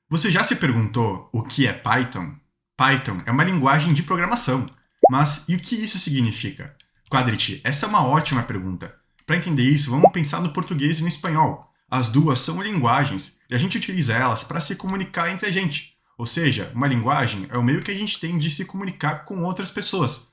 Você já se perguntou o que é Python? Python é uma linguagem de programação. Mas e o que isso significa? Quadrit, essa é uma ótima pergunta. Para entender isso, vamos pensar no português e no espanhol. As duas são linguagens e a gente utiliza elas para se comunicar entre a gente. Ou seja, uma linguagem é o meio que a gente tem de se comunicar com outras pessoas.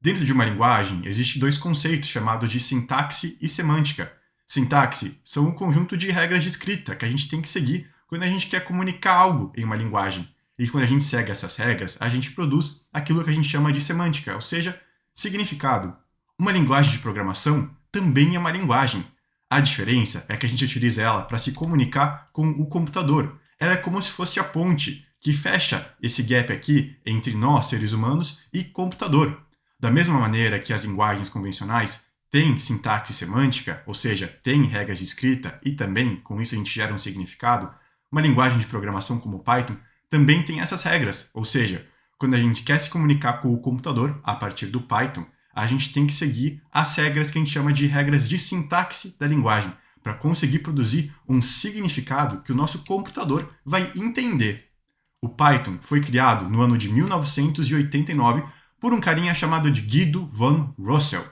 Dentro de uma linguagem, existem dois conceitos chamados de sintaxe e semântica. Sintaxe são um conjunto de regras de escrita que a gente tem que seguir quando a gente quer comunicar algo em uma linguagem. E quando a gente segue essas regras, a gente produz aquilo que a gente chama de semântica, ou seja, significado. Uma linguagem de programação também é uma linguagem. A diferença é que a gente utiliza ela para se comunicar com o computador. Ela é como se fosse a ponte que fecha esse gap aqui entre nós, seres humanos, e computador. Da mesma maneira que as linguagens convencionais têm sintaxe semântica, ou seja, têm regras de escrita e também, com isso, a gente gera um significado, uma linguagem de programação como Python também tem essas regras, ou seja, quando a gente quer se comunicar com o computador a partir do Python, a gente tem que seguir as regras que a gente chama de regras de sintaxe da linguagem, para conseguir produzir um significado que o nosso computador vai entender. O Python foi criado no ano de 1989 por um carinha chamado de Guido van Rossel.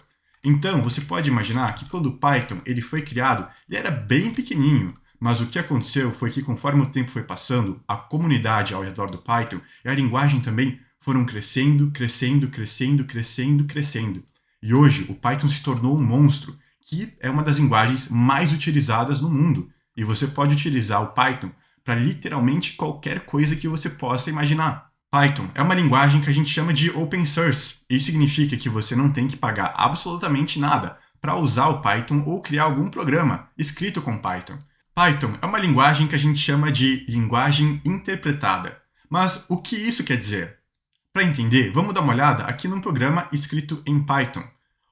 Então, você pode imaginar que quando o Python ele foi criado, ele era bem pequenininho, mas o que aconteceu foi que conforme o tempo foi passando, a comunidade ao redor do Python e a linguagem também foram crescendo, crescendo, crescendo, crescendo, crescendo. E hoje o Python se tornou um monstro, que é uma das linguagens mais utilizadas no mundo. E você pode utilizar o Python para literalmente qualquer coisa que você possa imaginar. Python é uma linguagem que a gente chama de open source. Isso significa que você não tem que pagar absolutamente nada para usar o Python ou criar algum programa escrito com Python. Python é uma linguagem que a gente chama de linguagem interpretada. Mas o que isso quer dizer? Para entender, vamos dar uma olhada aqui num programa escrito em Python.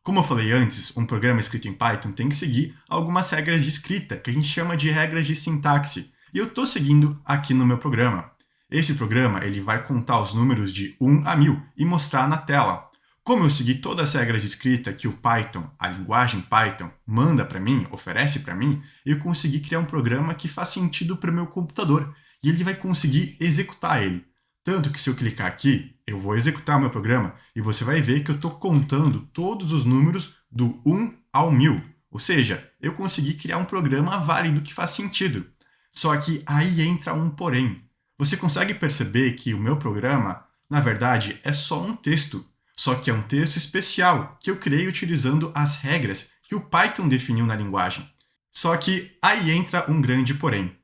Como eu falei antes, um programa escrito em Python tem que seguir algumas regras de escrita, que a gente chama de regras de sintaxe. E eu estou seguindo aqui no meu programa. Esse programa ele vai contar os números de 1 a 1000 e mostrar na tela. Como eu segui todas as regras de escrita que o Python, a linguagem Python, manda para mim, oferece para mim, eu consegui criar um programa que faz sentido para o meu computador e ele vai conseguir executar ele. Tanto que se eu clicar aqui, eu vou executar meu programa e você vai ver que eu estou contando todos os números do 1 ao 1000. Ou seja, eu consegui criar um programa válido que faz sentido. Só que aí entra um porém. Você consegue perceber que o meu programa, na verdade, é só um texto. Só que é um texto especial que eu criei utilizando as regras que o Python definiu na linguagem. Só que aí entra um grande porém.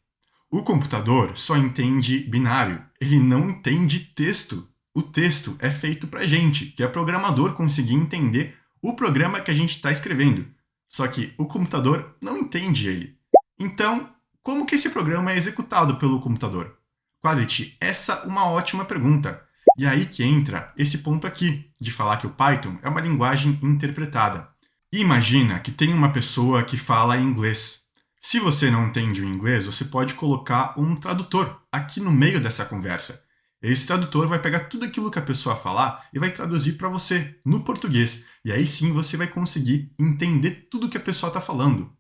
O computador só entende binário, ele não entende texto. O texto é feito para gente, que é programador, conseguir entender o programa que a gente está escrevendo. Só que o computador não entende ele. Então, como que esse programa é executado pelo computador? Quality, essa é uma ótima pergunta. E aí que entra esse ponto aqui, de falar que o Python é uma linguagem interpretada. Imagina que tem uma pessoa que fala inglês. Se você não entende o inglês, você pode colocar um tradutor aqui no meio dessa conversa. Esse tradutor vai pegar tudo aquilo que a pessoa falar e vai traduzir para você no português. E aí sim você vai conseguir entender tudo que a pessoa está falando.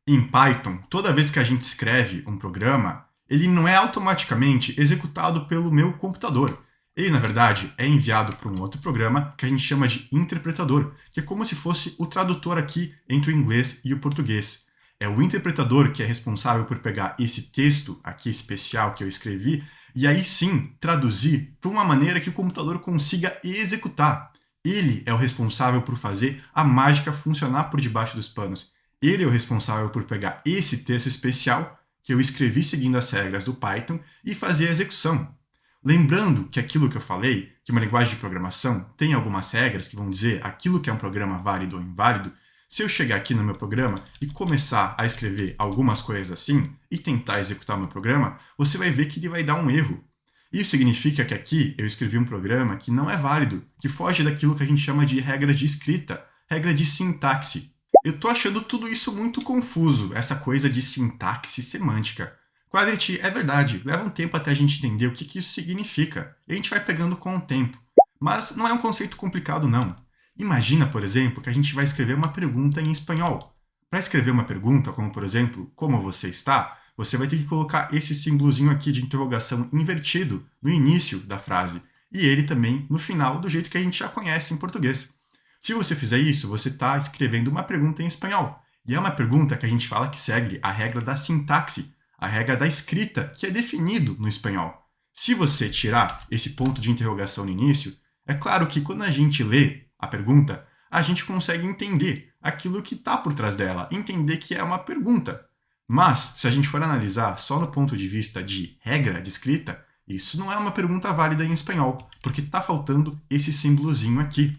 Em Python, toda vez que a gente escreve um programa, ele não é automaticamente executado pelo meu computador. Ele, na verdade, é enviado para um outro programa que a gente chama de interpretador, que é como se fosse o tradutor aqui entre o inglês e o português. É o interpretador que é responsável por pegar esse texto aqui especial que eu escrevi e aí sim traduzir para uma maneira que o computador consiga executar. Ele é o responsável por fazer a mágica funcionar por debaixo dos panos. Ele é o responsável por pegar esse texto especial que eu escrevi seguindo as regras do Python e fazer a execução. Lembrando que aquilo que eu falei, que uma linguagem de programação tem algumas regras que vão dizer aquilo que é um programa válido ou inválido, se eu chegar aqui no meu programa e começar a escrever algumas coisas assim e tentar executar o meu programa, você vai ver que ele vai dar um erro. Isso significa que aqui eu escrevi um programa que não é válido, que foge daquilo que a gente chama de regra de escrita, regra de sintaxe. Eu tô achando tudo isso muito confuso, essa coisa de sintaxe semântica. Quadrit, é verdade, leva um tempo até a gente entender o que isso significa, e a gente vai pegando com o tempo. Mas não é um conceito complicado, não. Imagina, por exemplo, que a gente vai escrever uma pergunta em espanhol. Para escrever uma pergunta, como por exemplo, como você está, você vai ter que colocar esse símbolozinho aqui de interrogação invertido no início da frase e ele também no final, do jeito que a gente já conhece em português. Se você fizer isso, você está escrevendo uma pergunta em espanhol. E é uma pergunta que a gente fala que segue a regra da sintaxe, a regra da escrita, que é definido no espanhol. Se você tirar esse ponto de interrogação no início, é claro que quando a gente lê a pergunta, a gente consegue entender aquilo que está por trás dela, entender que é uma pergunta. Mas, se a gente for analisar só no ponto de vista de regra de escrita, isso não é uma pergunta válida em espanhol, porque está faltando esse símbolozinho aqui.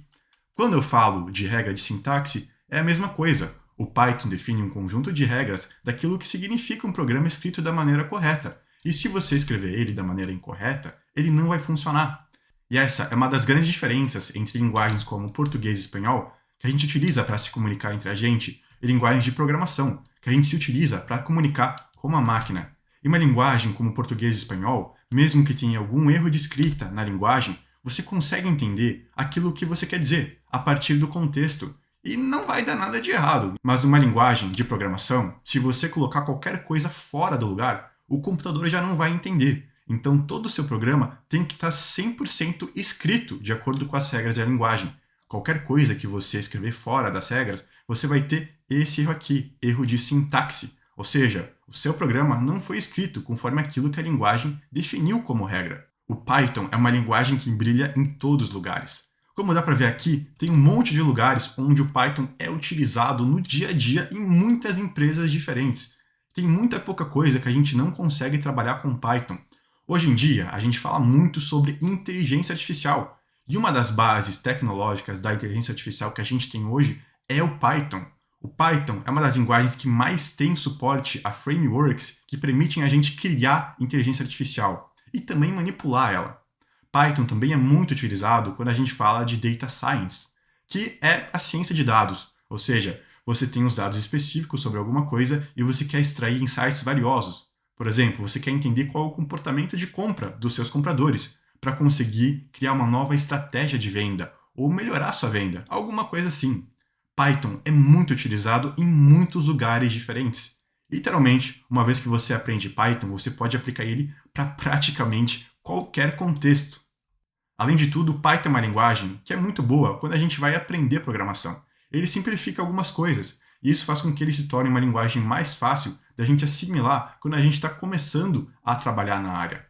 Quando eu falo de regra de sintaxe, é a mesma coisa. O Python define um conjunto de regras daquilo que significa um programa escrito da maneira correta. E se você escrever ele da maneira incorreta, ele não vai funcionar. E essa é uma das grandes diferenças entre linguagens como português e espanhol, que a gente utiliza para se comunicar entre a gente, e linguagens de programação, que a gente se utiliza para comunicar com uma máquina. E uma linguagem como português e espanhol, mesmo que tenha algum erro de escrita na linguagem, você consegue entender aquilo que você quer dizer a partir do contexto. E não vai dar nada de errado. Mas numa linguagem de programação, se você colocar qualquer coisa fora do lugar, o computador já não vai entender. Então todo o seu programa tem que estar 100% escrito de acordo com as regras da linguagem. Qualquer coisa que você escrever fora das regras, você vai ter esse erro aqui, erro de sintaxe. Ou seja, o seu programa não foi escrito conforme aquilo que a linguagem definiu como regra. O Python é uma linguagem que brilha em todos os lugares. Como dá para ver aqui, tem um monte de lugares onde o Python é utilizado no dia a dia em muitas empresas diferentes. Tem muita pouca coisa que a gente não consegue trabalhar com Python. Hoje em dia, a gente fala muito sobre inteligência artificial. E uma das bases tecnológicas da inteligência artificial que a gente tem hoje é o Python. O Python é uma das linguagens que mais tem suporte a frameworks que permitem a gente criar inteligência artificial e também manipular ela. Python também é muito utilizado quando a gente fala de data science, que é a ciência de dados, ou seja, você tem os dados específicos sobre alguma coisa e você quer extrair insights valiosos. Por exemplo, você quer entender qual é o comportamento de compra dos seus compradores para conseguir criar uma nova estratégia de venda ou melhorar sua venda, alguma coisa assim. Python é muito utilizado em muitos lugares diferentes. Literalmente, uma vez que você aprende Python, você pode aplicar ele para praticamente qualquer contexto. Além de tudo, o Python é uma linguagem que é muito boa quando a gente vai aprender programação. Ele simplifica algumas coisas, e isso faz com que ele se torne uma linguagem mais fácil da gente assimilar quando a gente está começando a trabalhar na área.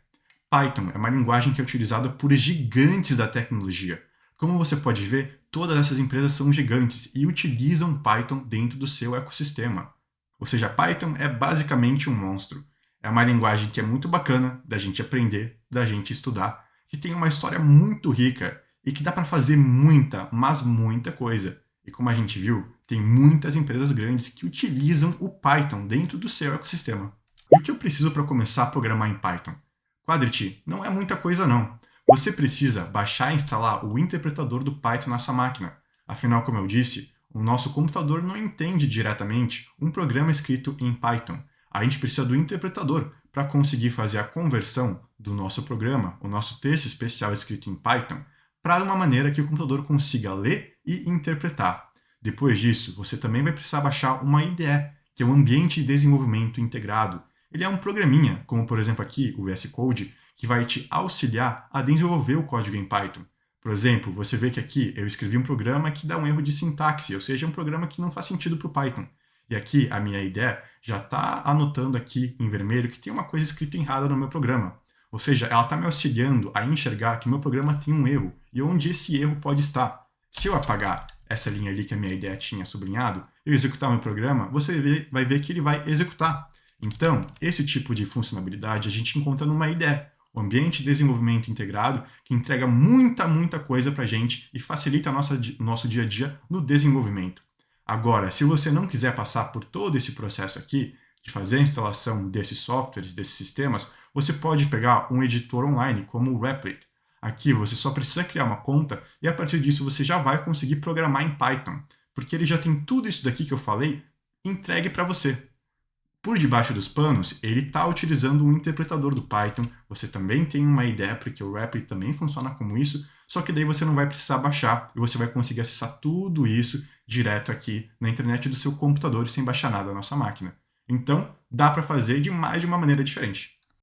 Python é uma linguagem que é utilizada por gigantes da tecnologia. Como você pode ver, todas essas empresas são gigantes e utilizam Python dentro do seu ecossistema. Ou seja, Python é basicamente um monstro. É uma linguagem que é muito bacana da gente aprender, da gente estudar, que tem uma história muito rica e que dá para fazer muita, mas muita coisa. E como a gente viu, tem muitas empresas grandes que utilizam o Python dentro do seu ecossistema. E o que eu preciso para começar a programar em Python? Quadrit, não é muita coisa não. Você precisa baixar e instalar o interpretador do Python na sua máquina. Afinal, como eu disse, o nosso computador não entende diretamente um programa escrito em Python. A gente precisa do interpretador para conseguir fazer a conversão do nosso programa, o nosso texto especial escrito em Python, para uma maneira que o computador consiga ler e interpretar. Depois disso, você também vai precisar baixar uma IDE, que é um ambiente de desenvolvimento integrado. Ele é um programinha, como por exemplo aqui o VS Code, que vai te auxiliar a desenvolver o código em Python. Por exemplo, você vê que aqui eu escrevi um programa que dá um erro de sintaxe, ou seja, um programa que não faz sentido para o Python. E aqui a minha IDE já está anotando aqui em vermelho que tem uma coisa escrita errada no meu programa. Ou seja, ela está me auxiliando a enxergar que meu programa tem um erro e onde esse erro pode estar. Se eu apagar essa linha ali que a minha IDE tinha sublinhado, eu executar meu programa, você vai ver que ele vai executar. Então, esse tipo de funcionalidade a gente encontra numa IDE, o ambiente de desenvolvimento integrado, que entrega muita coisa para a gente e facilita nosso dia a dia no desenvolvimento. Agora, se você não quiser passar por todo esse processo aqui, de fazer a instalação desses softwares, desses sistemas, você pode pegar um editor online como o Replit. Aqui você só precisa criar uma conta e a partir disso você já vai conseguir programar em Python, porque ele já tem tudo isso daqui que eu falei entregue para você. Por debaixo dos panos, ele está utilizando um interpretador do Python, você também tem uma ideia porque o Replit também funciona como isso, só que daí você não vai precisar baixar e você vai conseguir acessar tudo isso direto aqui na internet do seu computador sem baixar nada da nossa máquina. Então, dá para fazer de mais de uma maneira diferente.